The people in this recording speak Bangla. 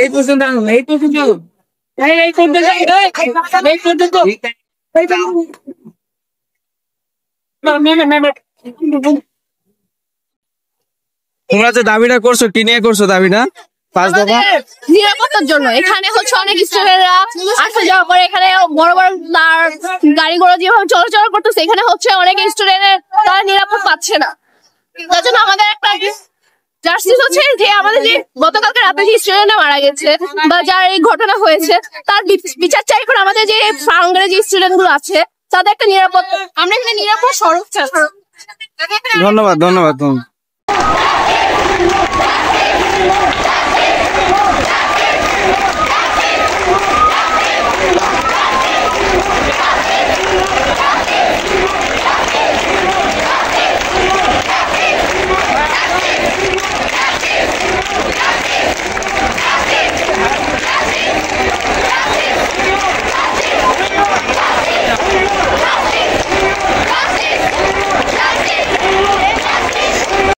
এই পর্যন্ত এই পর্যন্ত এই পর্যন্ত তোমরা যে দাবিটা করছো কি নিয়ে করছো দাবিটা? পাঁচ দফা নিরাপত্তার জন্য। এখানে হচ্ছে অনেক স্টুডেন্টরা আসা যাওয়া করে, এখানে বড় বড় গাড়ি ঘোড়া যেভাবে চলাচল করতেছে, এখানে হচ্ছে অনেক স্টুডেন্টের তারা নিরাপদ পাচ্ছে না। তার জন্য আমাদের একটা জাস্টিস হচ্ছে যে আমাদের যে গতকালকে রাতে যে স্টুডেন্টরা মারা গেছে বা যার এই ঘটনা হয়েছে তার বিচার চাই করে। আমাদের যে প্রাঙ্গণে যে স্টুডেন্ট গুলো আছে তাদের একটা নিরাপদ, আমরা এখানে নিরাপদ সড়ক চাই। ধন্যবাদ।